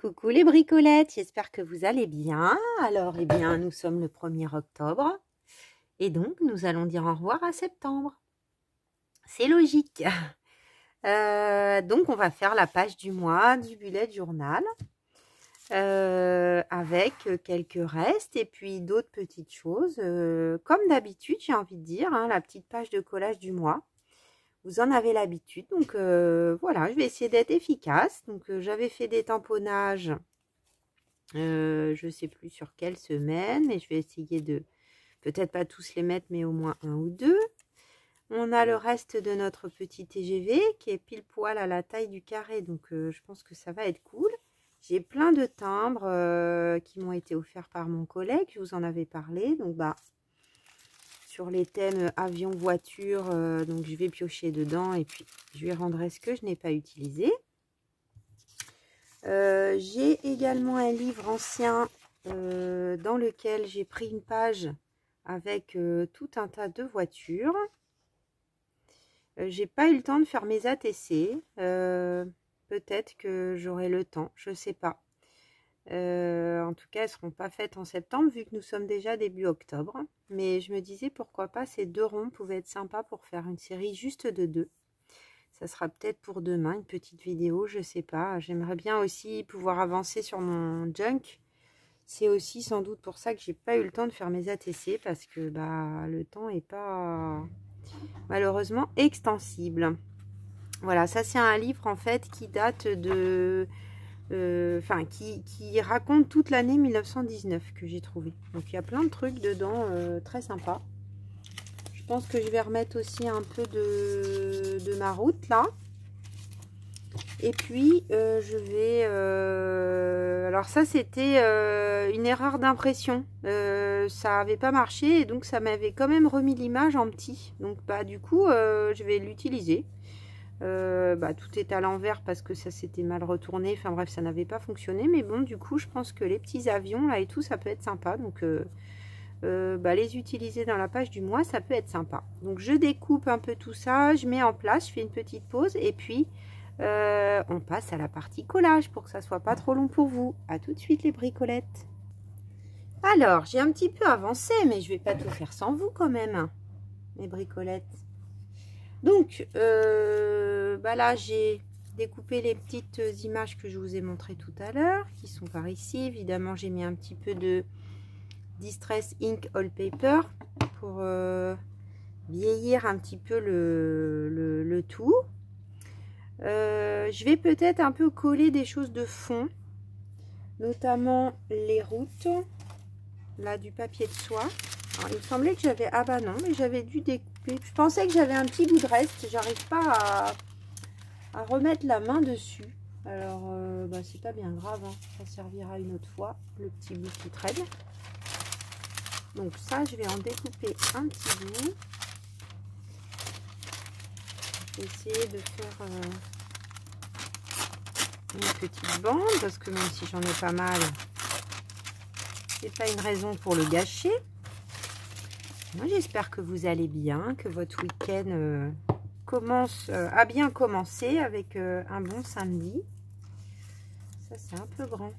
Coucou les bricolettes, j'espère que vous allez bien. Alors, eh bien, nous sommes le 1er octobre et donc nous allons dire au revoir à septembre. C'est logique. Donc, on va faire la page du mois du bullet journal avec quelques restes et puis d'autres petites choses. Comme d'habitude, j'ai envie de dire, hein, la petite page de collage du mois. Vous en avez l'habitude, donc voilà, je vais essayer d'être efficace. Donc j'avais fait des tamponnages, je ne sais plus sur quelle semaine, mais je vais essayer de, peut-être pas tous les mettre, mais au moins un ou deux. On a le reste de notre petit TGV qui est pile poil à la taille du carré, donc je pense que ça va être cool. J'ai plein de timbres qui m'ont été offerts par mon collègue, je vous en avais parlé, donc bah sur les thèmes avion, voiture, donc je vais piocher dedans et puis je lui rendrai ce que je n'ai pas utilisé. J'ai également un livre ancien dans lequel j'ai pris une page avec tout un tas de voitures. J'ai pas eu le temps de faire mes ATC. Peut-être que j'aurai le temps, je sais pas. En tout cas, elles ne seront pas faites en septembre vu que nous sommes déjà début octobre. Mais je me disais pourquoi pas ces deux ronds pouvaient être sympas pour faire une série juste de deux. Ça sera peut-être pour demain, une petite vidéo, je sais pas. J'aimerais bien aussi pouvoir avancer sur mon junk. C'est aussi sans doute pour ça que j'ai pas eu le temps de faire mes ATC parce que bah, le temps est pas malheureusement extensible. Voilà, ça c'est un livre en fait qui date de... qui raconte toute l'année 1919 que j'ai trouvé. Donc il y a plein de trucs dedans très sympas. Je pense que je vais remettre aussi un peu de ma route là. Et puis je vais... alors ça c'était une erreur d'impression. Ça avait pas marché et donc ça m'avait quand même remis l'image en petit. Donc bah du coup je vais l'utiliser. Tout est à l'envers parce que ça s'était mal retourné, enfin bref ça n'avait pas fonctionné, mais bon du coup je pense que les petits avions là et tout ça peut être sympa, donc les utiliser dans la page du mois ça peut être sympa. Donc je découpe un peu tout ça, je mets en place, je fais une petite pause et puis on passe à la partie collage pour que ça soit pas trop long pour vous. À tout de suite les bricolettes. Alors j'ai un petit peu avancé mais je vais pas tout faire sans vous quand même mes bricolettes. Donc, là, j'ai découpé les petites images que je vous ai montrées tout à l'heure, qui sont par ici. Évidemment, j'ai mis un petit peu de Distress Ink All Paper pour vieillir un petit peu le tout. Je vais peut-être un peu coller des choses de fond, notamment les routes, là, du papier de soie. Alors, il me semblait que j'avais... Ah bah non, mais j'avais dû découper. Je pensais que j'avais un petit bout de reste. J'arrive pas à remettre la main dessus. Alors, c'est pas bien grave. Hein. Ça servira une autre fois, le petit bout qui traîne. Donc ça, je vais en découper un petit bout. Je vais essayer de faire une petite bande. Parce que même si j'en ai pas mal, c'est pas une raison pour le gâcher. Moi, j'espère que vous allez bien, que votre week-end a bien commencé avec un bon samedi. Ça, c'est un peu grand.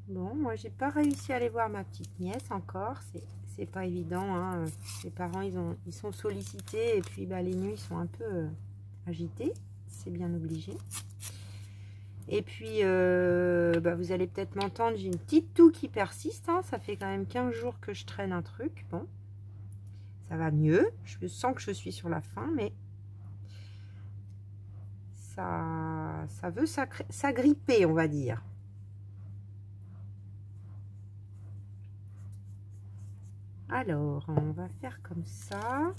Bon, moi, j'ai pas réussi à aller voir ma petite nièce encore. C'est pas évident. Hein. Les parents, ils sont sollicités et puis les nuits sont un peu agitées. C'est bien obligé. Et puis, vous allez peut-être m'entendre, j'ai une petite toux qui persiste. Hein. Ça fait quand même 15 jours que je traîne un truc. Bon, ça va mieux. Je sens que je suis sur la fin, mais ça veut s'agripper, on va dire. Alors, on va faire comme ça.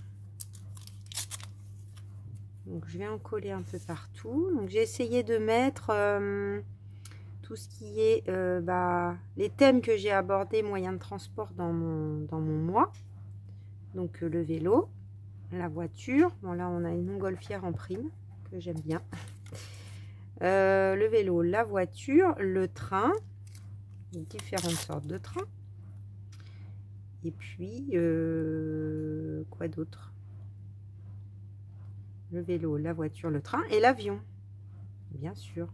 Donc, je vais en coller un peu partout. Donc, j'ai essayé de mettre... tout ce qui est les thèmes que j'ai abordés, moyens de transport dans mon mois. Donc le vélo, la voiture. Bon là on a une montgolfière en prime que j'aime bien. Le vélo, la voiture, le train, différentes sortes de trains. Et puis quoi d'autre? Le vélo, la voiture, le train et l'avion, bien sûr.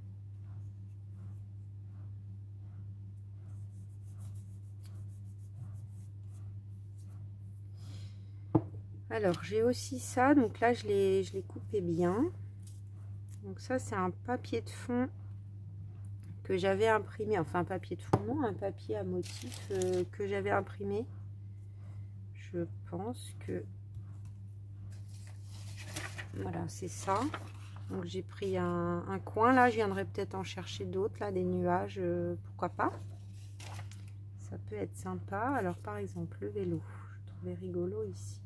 Alors j'ai aussi ça, donc là je l'ai coupé bien. Donc ça c'est un papier de fond que j'avais imprimé, enfin un papier de fond, non, un papier à motif que j'avais imprimé. Je pense que voilà, c'est ça. Donc j'ai pris un coin là, je viendrai peut-être en chercher d'autres là, des nuages, pourquoi pas. Ça peut être sympa. Alors par exemple le vélo, je trouvais rigolo ici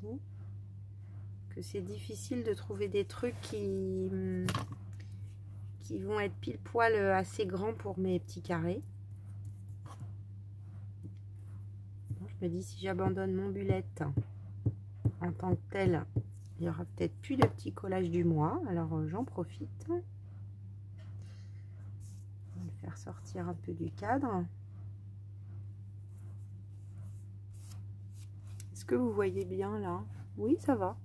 que c'est difficile de trouver des trucs qui vont être pile poil assez grands pour mes petits carrés. Je me dis si j'abandonne mon bulette en tant que tel, il y aura peut-être plus de petits collages du mois, alors j'en profite. On va le faire sortir un peu du cadre. Est-ce que vous voyez bien là? Oui, ça va.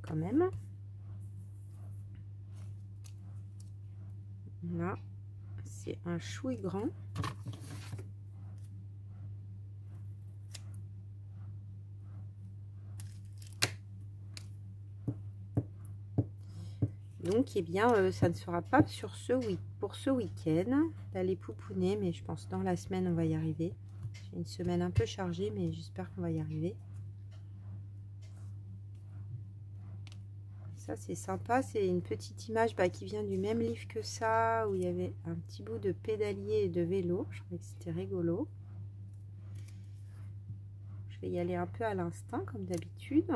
Quand même. Là, c'est un chouï grand. Donc, eh bien, ça ne sera pas pour ce week-end d'aller pouponner, mais je pense dans la semaine, on va y arriver. J'ai une semaine un peu chargée, mais j'espère qu'on va y arriver. Ça, c'est sympa. C'est une petite image qui vient du même livre que ça, où il y avait un petit bout de pédalier et de vélo. Je trouvais que c'était rigolo. Je vais y aller un peu à l'instinct, comme d'habitude.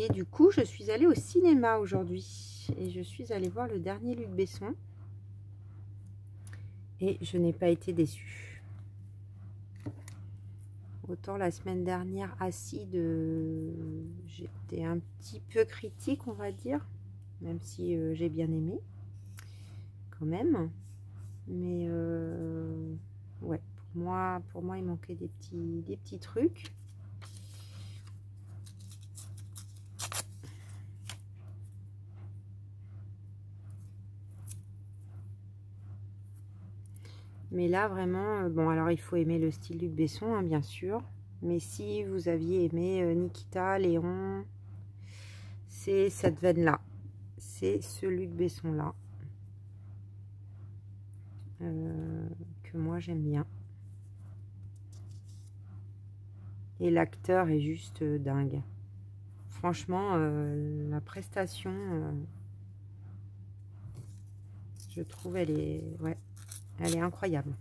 Et du coup, je suis allée au cinéma aujourd'hui. Et je suis allée voir le dernier Luc Besson. Et je n'ai pas été déçue. Autant la semaine dernière, Acide, j'étais un petit peu critique, on va dire. Même si j'ai bien aimé. Quand même. Mais ouais, pour moi, il manquait des petits trucs. Mais là, vraiment, bon, alors il faut aimer le style Luc Besson, hein, bien sûr. Mais si vous aviez aimé Nikita, Léon, c'est cette veine-là. C'est ce Luc Besson-là. Que moi, j'aime bien. Et l'acteur est juste dingue. Franchement, la prestation, je trouve, elle est incroyable.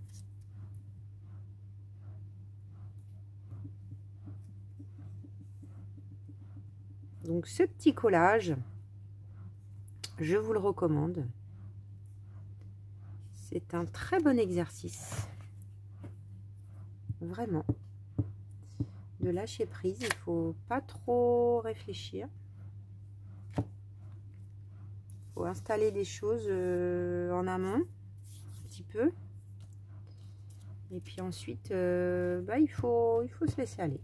Donc ce petit collage, je vous le recommande. C'est un très bon exercice. Vraiment. De lâcher prise, il faut pas trop réfléchir. Il faut installer des choses en amont, un petit peu. Et puis ensuite, il faut se laisser aller.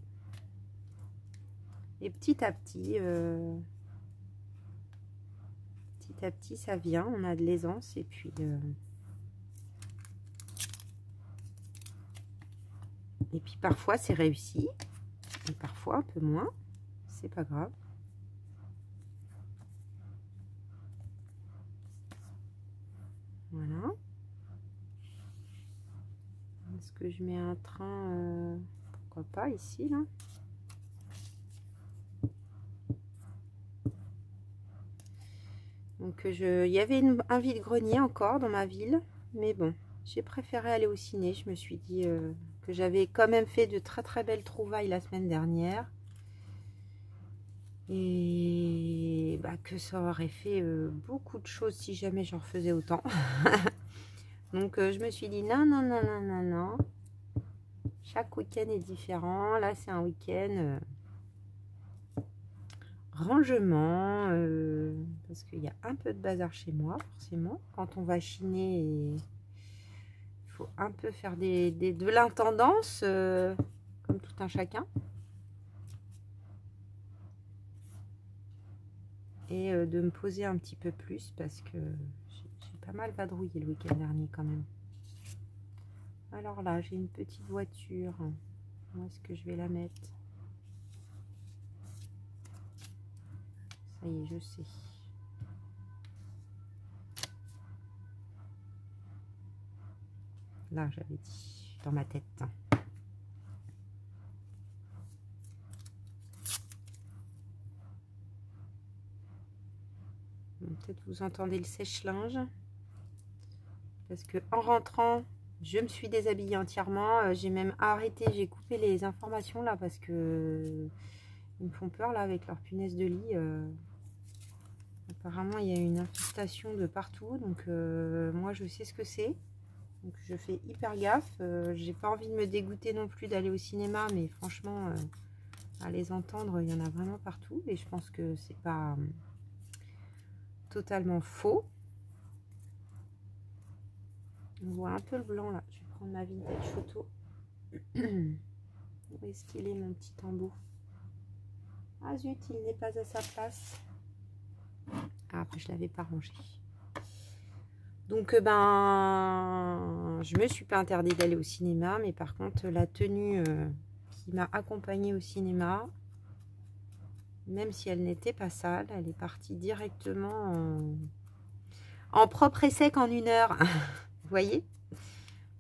Et petit à petit, ça vient. On a de l'aisance et puis parfois c'est réussi et parfois un peu moins. C'est pas grave. Voilà. Est-ce que je mets un train pourquoi pas ici là? Donc il y avait un vide-grenier encore dans ma ville, mais bon, j'ai préféré aller au ciné. Je me suis dit que j'avais quand même fait de très belles trouvailles la semaine dernière. Et que ça aurait fait beaucoup de choses si jamais j'en refaisais autant. Donc je me suis dit non. Chaque week-end est différent. Là c'est un week-end rangement. Parce qu'il y a un peu de bazar chez moi forcément. Quand on va chiner, il faut un peu faire de l'intendance comme tout un chacun. et de me poser un petit peu plus parce que j'ai pas mal vadrouillé le week-end dernier quand même. Alors là, j'ai une petite voiture. Où est-ce que je vais la mettre? Ça y est, je sais. Là, j'avais dit, dans ma tête. Peut-être vous entendez le sèche-linge. Parce que en rentrant, je me suis déshabillée entièrement. J'ai même arrêté, j'ai coupé les informations là parce que ils me font peur là avec leurs punaises de lit. Apparemment, il y a une infestation de partout. Donc, moi, je sais ce que c'est. Donc, je fais hyper gaffe. J'ai pas envie de me dégoûter non plus d'aller au cinéma. Mais franchement, à les entendre, il y en a vraiment partout. Et je pense que c'est pas totalement faux. On voit un peu le blanc là. Je vais prendre ma vintage photo. Où est-ce qu'il est mon petit tambour? Ah zut, il n'est pas à sa place. Ah, après je l'avais pas rangé. Donc ben, je me suis pas interdit d'aller au cinéma, mais par contre la tenue qui m'a accompagnée au cinéma, même si elle n'était pas sale, elle est partie directement en propre et sec en 1 heure. Vous voyez?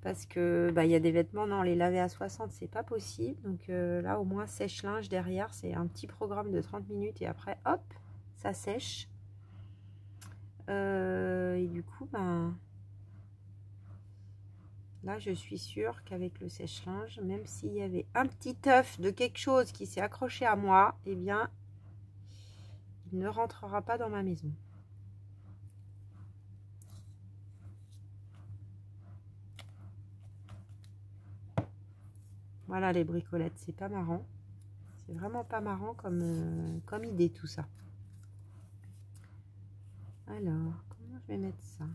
Parce que bah, y a des vêtements, non, les laver à 60, c'est pas possible. Donc là, au moins, sèche-linge derrière, c'est un petit programme de 30 minutes et après, hop, ça sèche. Et du coup, ben, là, je suis sûre qu'avec le sèche-linge, même s'il y avait un petit œuf de quelque chose qui s'est accroché à moi, eh bien, il ne rentrera pas dans ma maison. Voilà les bricolettes, c'est pas marrant. C'est vraiment pas marrant comme idée tout ça. Alors, comment je vais mettre ça?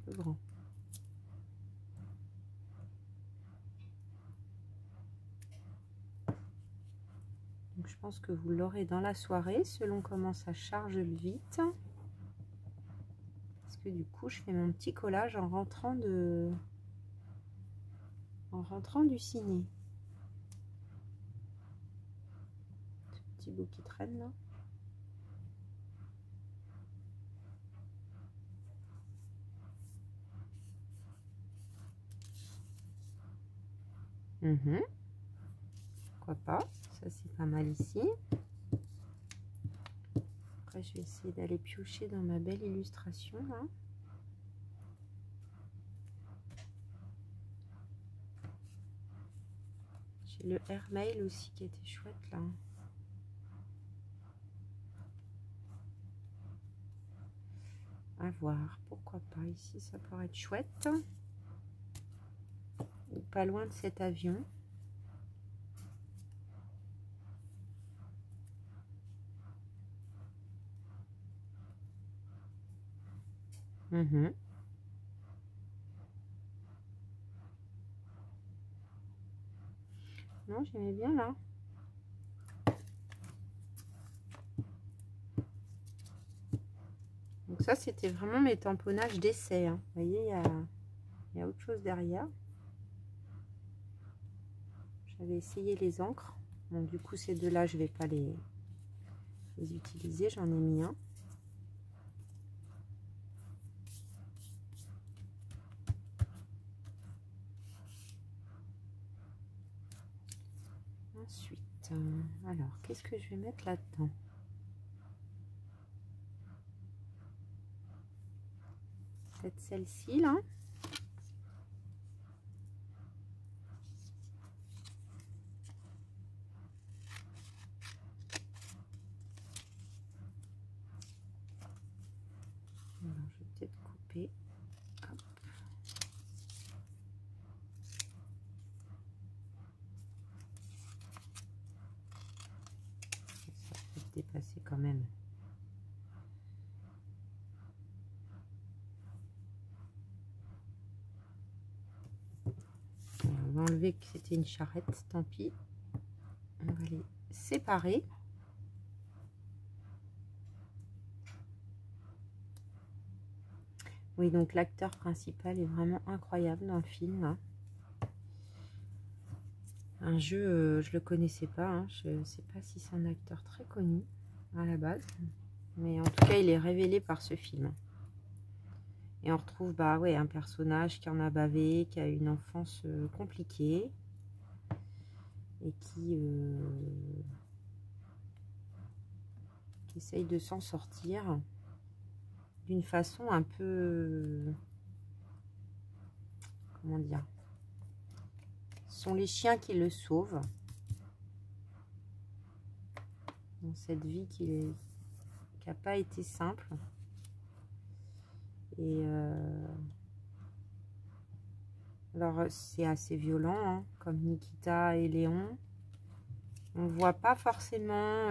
Le grand. Donc, je pense que vous l'aurez dans la soirée, selon comment ça charge vite. Parce que du coup, je fais mon petit collage en rentrant du ciné. Ce petit bout qui traîne là. Pourquoi pas? Ça, c'est pas mal ici. Après, je vais essayer d'aller piocher dans ma belle illustration là. J'ai le airmail aussi qui était chouette là. À voir, pourquoi pas. Ici, ça pourrait être chouette. Ou pas loin de cet avion. Non, j'aimais bien là. Donc ça, c'était vraiment mes tamponnages d'essai. Hein. Vous voyez, il y a autre chose derrière. J'avais essayé les encres. Bon, du coup, ces deux-là, je ne vais pas les utiliser. J'en ai mis un. Ensuite, alors, qu'est-ce que je vais mettre là-dedans? Peut-être celle-ci, là. Alors, je vais peut-être couper. Hop. Ça peut se déplacer quand même. On va enlever que c'était une charrette, tant pis. On va les séparer. Oui, donc l'acteur principal est vraiment incroyable dans le film. Hein. Un jeu, je le connaissais pas. Hein. Je ne sais pas si c'est un acteur très connu à la base. Mais en tout cas, il est révélé par ce film. Et on retrouve bah, ouais, un personnage qui en a bavé, qui a une enfance compliquée. Et qui essaye de s'en sortir d'une façon un peu... Comment dire? Ce sont les chiens qui le sauvent. Dans cette vie qui n'a pas été simple. Et alors c'est assez violent, hein, comme Nikita et Léon. On ne voit pas forcément...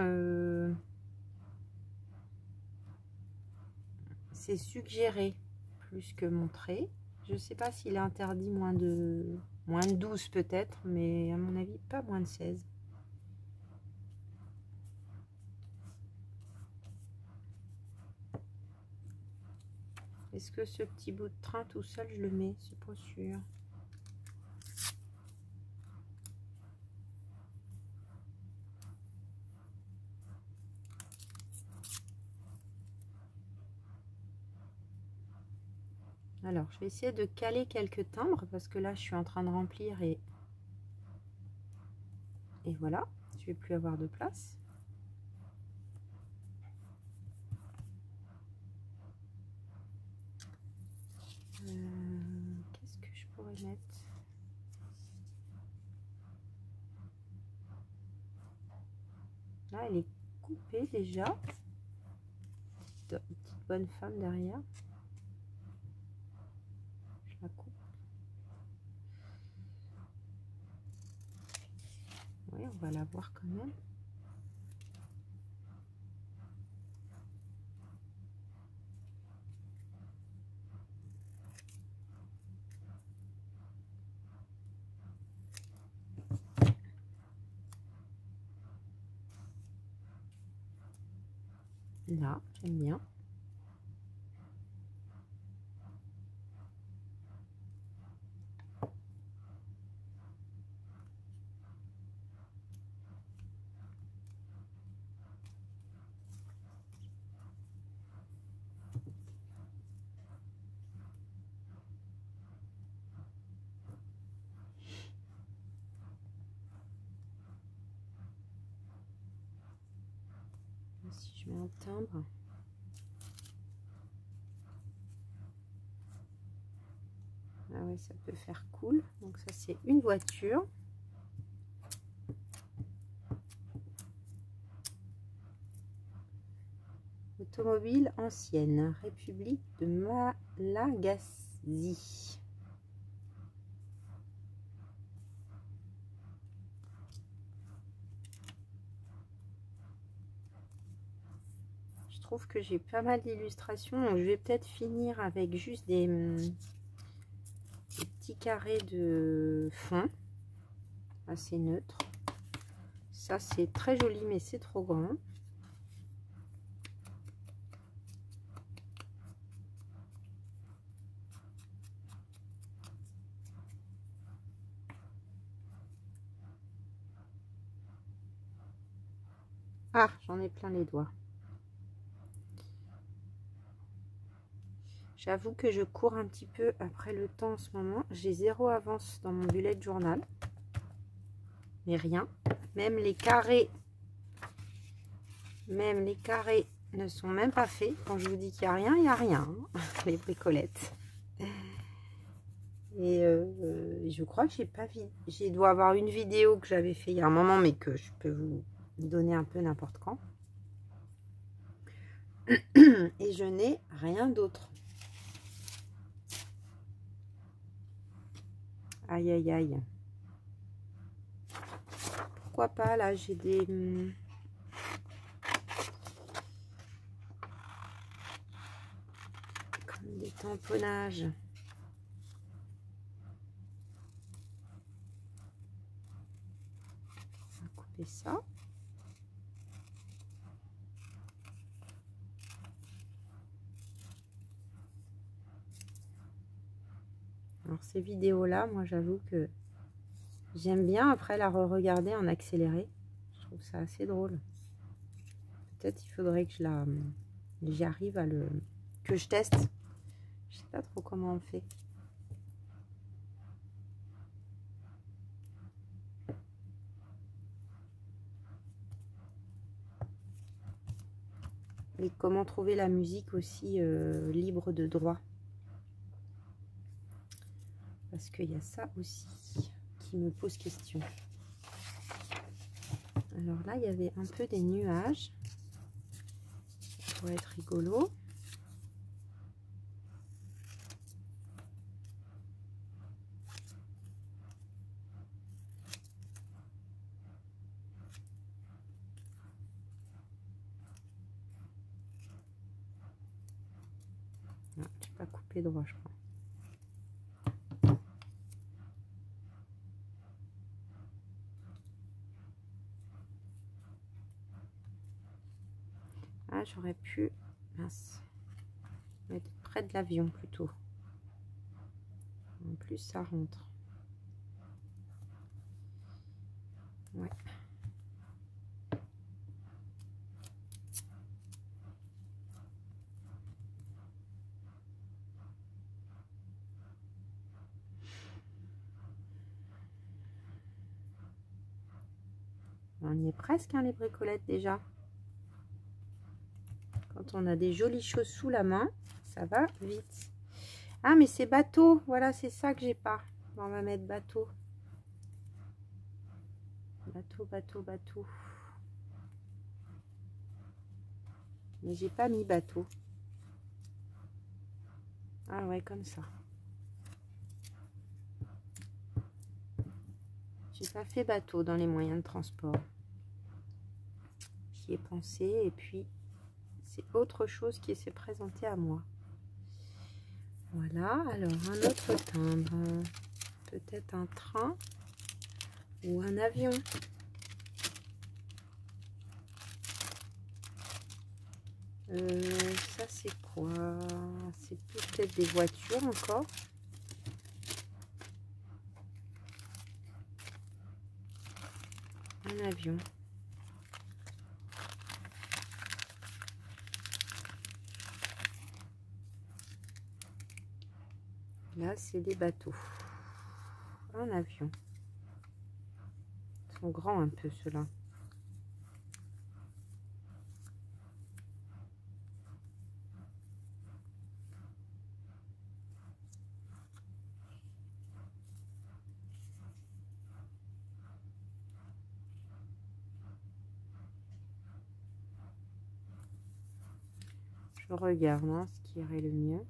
c'est suggéré plus que montré. Je ne sais pas s'il est interdit moins de 12 peut-être, mais à mon avis pas moins de 16. Est-ce que ce petit bout de train tout seul, je le mets? C'est pas sûr. Alors, je vais essayer de caler quelques timbres parce que là, je suis en train de remplir et voilà, je vais plus avoir de place. Qu'est-ce que je pourrais mettre? Là, elle est coupée déjà. Petite bonne femme derrière. Je la coupe. Oui, on va la voir quand même. Là, j'aime bien. Si je mets un timbre. Ah oui, ça peut faire cool. Donc ça, c'est une voiture. Automobile ancienne, République de Malagasy. Je trouve que j'ai pas mal d'illustrations, donc je vais peut-être finir avec juste des petits carrés de fond, assez neutre. Ça, c'est très joli, mais c'est trop grand. Ah, j'en ai plein les doigts. J'avoue que je cours un petit peu après le temps en ce moment. J'ai 0 avance dans mon bullet journal. Mais rien. Même les carrés ne sont même pas faits. Quand je vous dis qu'il n'y a rien, il n'y a rien. Hein, les bricolettes. Et je crois que j'ai pas vu. Je dois avoir une vidéo que j'avais fait il y a un moment, mais que je peux vous donner un peu n'importe quand. Et je n'ai rien d'autre. Aïe, aïe, aïe. Pourquoi pas, là, j'ai des... comme des tamponnages. On va couper ça. ces vidéos-là, moi j'avoue que j'aime bien après la re-regarder en accéléré. Je trouve ça assez drôle. Peut-être il faudrait que j'arrive à que je teste. Je sais pas trop comment on fait. Et comment trouver la musique aussi libre de droit. Parce qu'il y a ça aussi qui me pose question. Alors là, il y avait un peu des nuages. Ça pourrait être rigolo. Non, je n'ai pas coupé droit, je crois. Ah, j'aurais pu, mince, mettre près de l'avion plutôt. En plus, ça rentre. Ouais. On y est presque, hein, les bricolettes déjà. Quand on a des jolies choses sous la main, ça va vite. Ah, mais c'est bateau. Voilà, c'est ça que j'ai pas. Bon, on va mettre bateau. Bateau, bateau, bateau. Mais j'ai pas mis bateau. Ah ouais, comme ça. J'ai pas fait bateau dans les moyens de transport. J'y ai pensé et puis c'est autre chose qui s'est présenté à moi. Voilà, alors un autre timbre. Peut-être un train ou un avion. Ça c'est quoi? C'est peut-être des voitures encore. Un avion. Là c'est des bateaux. Un avion. Ils sont grands un peu ceux-là. Je regarde hein, ce qui irait le mieux.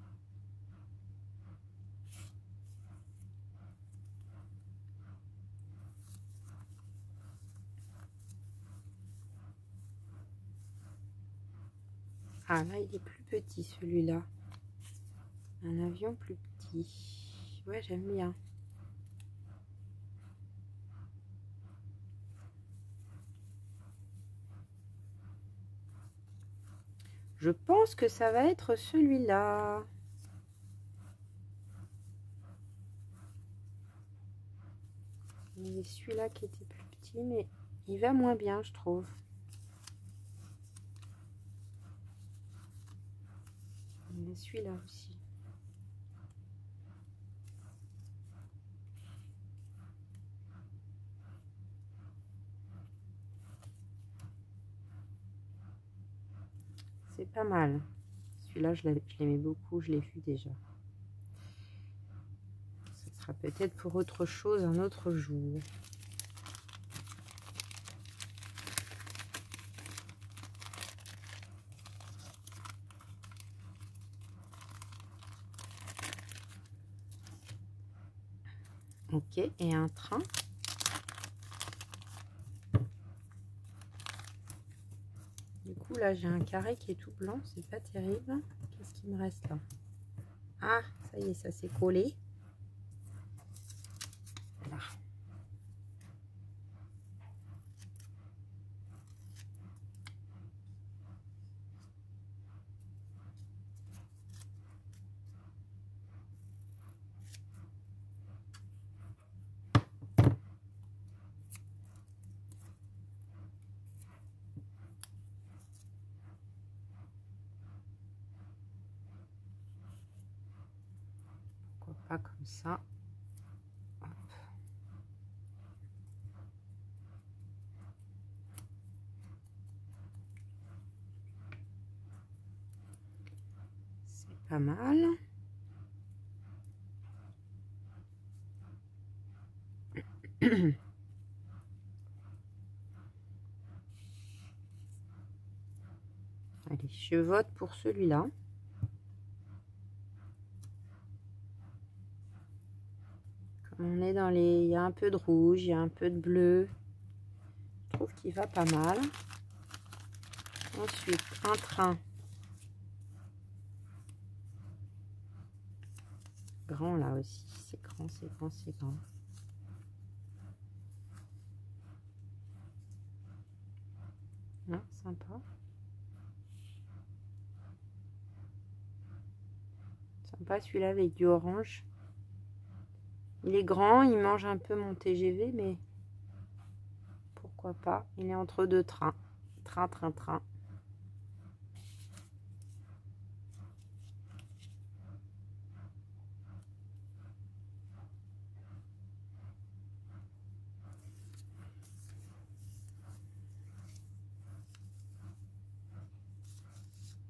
Ah là il est plus petit celui-là. Un avion plus petit. Ouais, j'aime bien. Je pense que ça va être celui-là. Celui-là qui était plus petit, mais il va moins bien, je trouve. Mais celui-là aussi. C'est pas mal. Celui-là, je l'aimais beaucoup, je l'ai vu déjà. Ce sera peut-être pour autre chose un autre jour. Ok, et un train. Du coup, là, j'ai un carré qui est tout blanc, c'est pas terrible. Qu'est-ce qui me reste là? Ah, ça y est, ça s'est collé. Voilà. pas comme ça. C'est pas mal. Allez, je vote pour celui-là. Comme on est dans les... Il y a un peu de rouge, il y a un peu de bleu. Je trouve qu'il va pas mal. Ensuite, un train. Grand là aussi. C'est grand, c'est grand, c'est grand. Non, sympa. Sympa celui-là avec du orange. Il est grand, il mange un peu mon TGV, mais pourquoi pas. Il est entre deux trains. Train, train, train.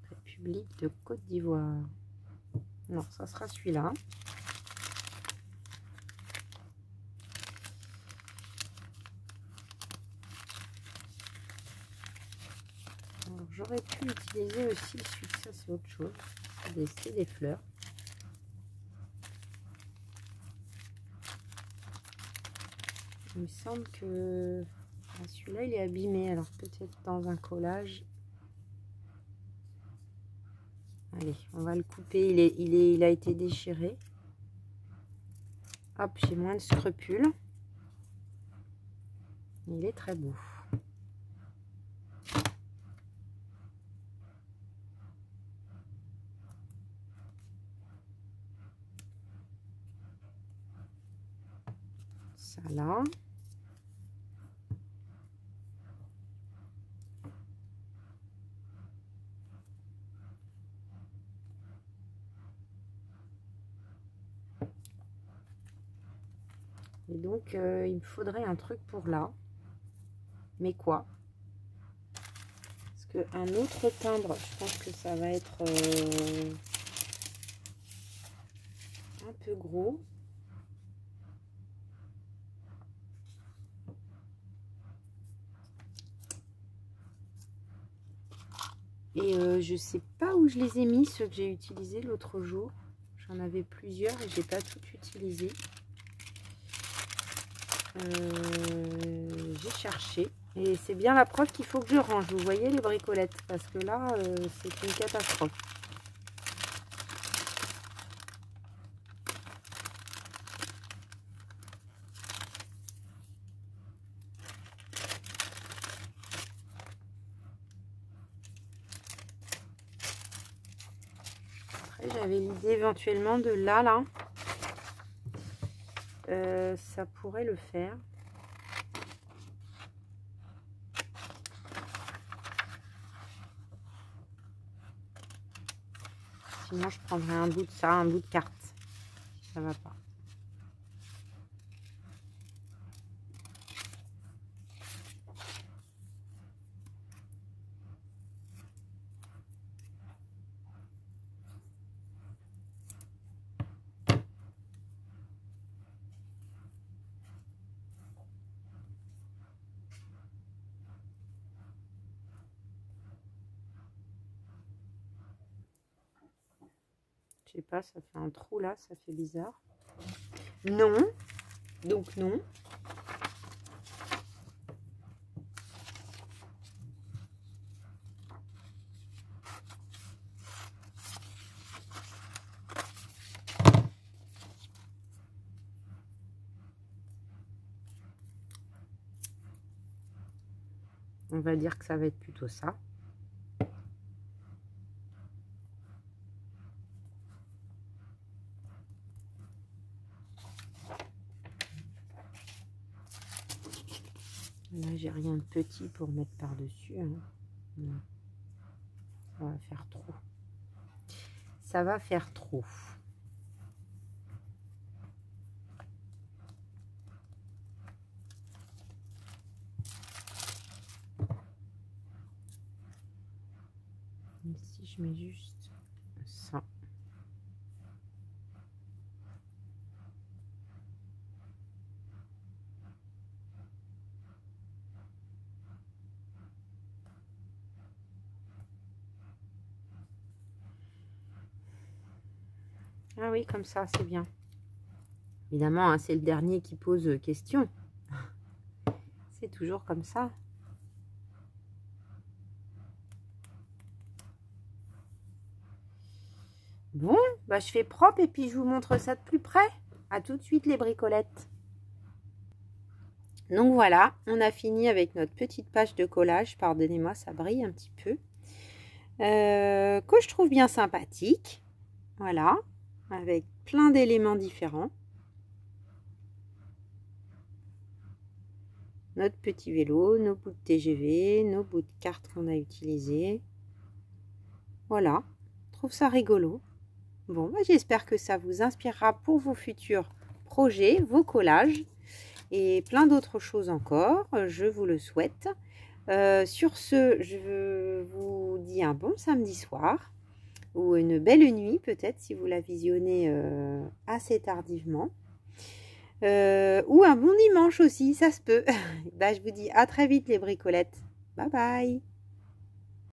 République de Côte d'Ivoire. Non, ça sera celui-là. J'aurais pu utiliser aussi celui de ça, c'est autre chose. C'est des fleurs. Il me semble que celui-là il est abîmé, alors peut-être dans un collage. Allez, on va le couper, il a été déchiré. Hop, j'ai moins de scrupules. Il est très beau. Ça là. Et donc, il me faudrait un truc pour là. Mais quoi? Parce qu'un autre timbre, je pense que ça va être un peu gros. Et je sais pas où je les ai mis, ceux que j'ai utilisés l'autre jour. J'en avais plusieurs et j'ai pas tout utilisé. J'ai cherché. Et c'est bien la preuve qu'il faut que je range. Vous voyez les bricolettes? Parce que là, c'est une catastrophe. J'avais l'idée éventuellement de là. Ça pourrait le faire. Sinon, je prendrais un bout de ça, un bout de carte. Si ça va pas. Je sais pas, ça fait un trou là, ça fait bizarre. Non, donc non. On va dire que ça va être plutôt ça. Là, j'ai rien de petit pour mettre par-dessus. Hein. Non. Ça va faire trop. Ça va faire trop. je mets juste ça. Ah oui, comme ça, c'est bien. Évidemment, hein, c'est le dernier qui pose question. C'est toujours comme ça. Bon, bah je fais propre et puis je vous montre ça de plus près. À tout de suite les bricolettes. Donc voilà, on a fini avec notre petite page de collage. Pardonnez-moi, ça brille un petit peu. Que je trouve bien sympathique. Voilà, avec plein d'éléments différents. Notre petit vélo, nos bouts de TGV, nos bouts de cartes qu'on a utilisés. Voilà, je trouve ça rigolo. Bon, bah, j'espère que ça vous inspirera pour vos futurs projets, vos collages et plein d'autres choses encore. Je vous le souhaite. Sur ce, je vous dis un bon samedi soir ou une belle nuit peut-être si vous la visionnez assez tardivement. Ou un bon dimanche aussi, ça se peut. Bah, je vous dis à très vite les bricolettes. Bye bye.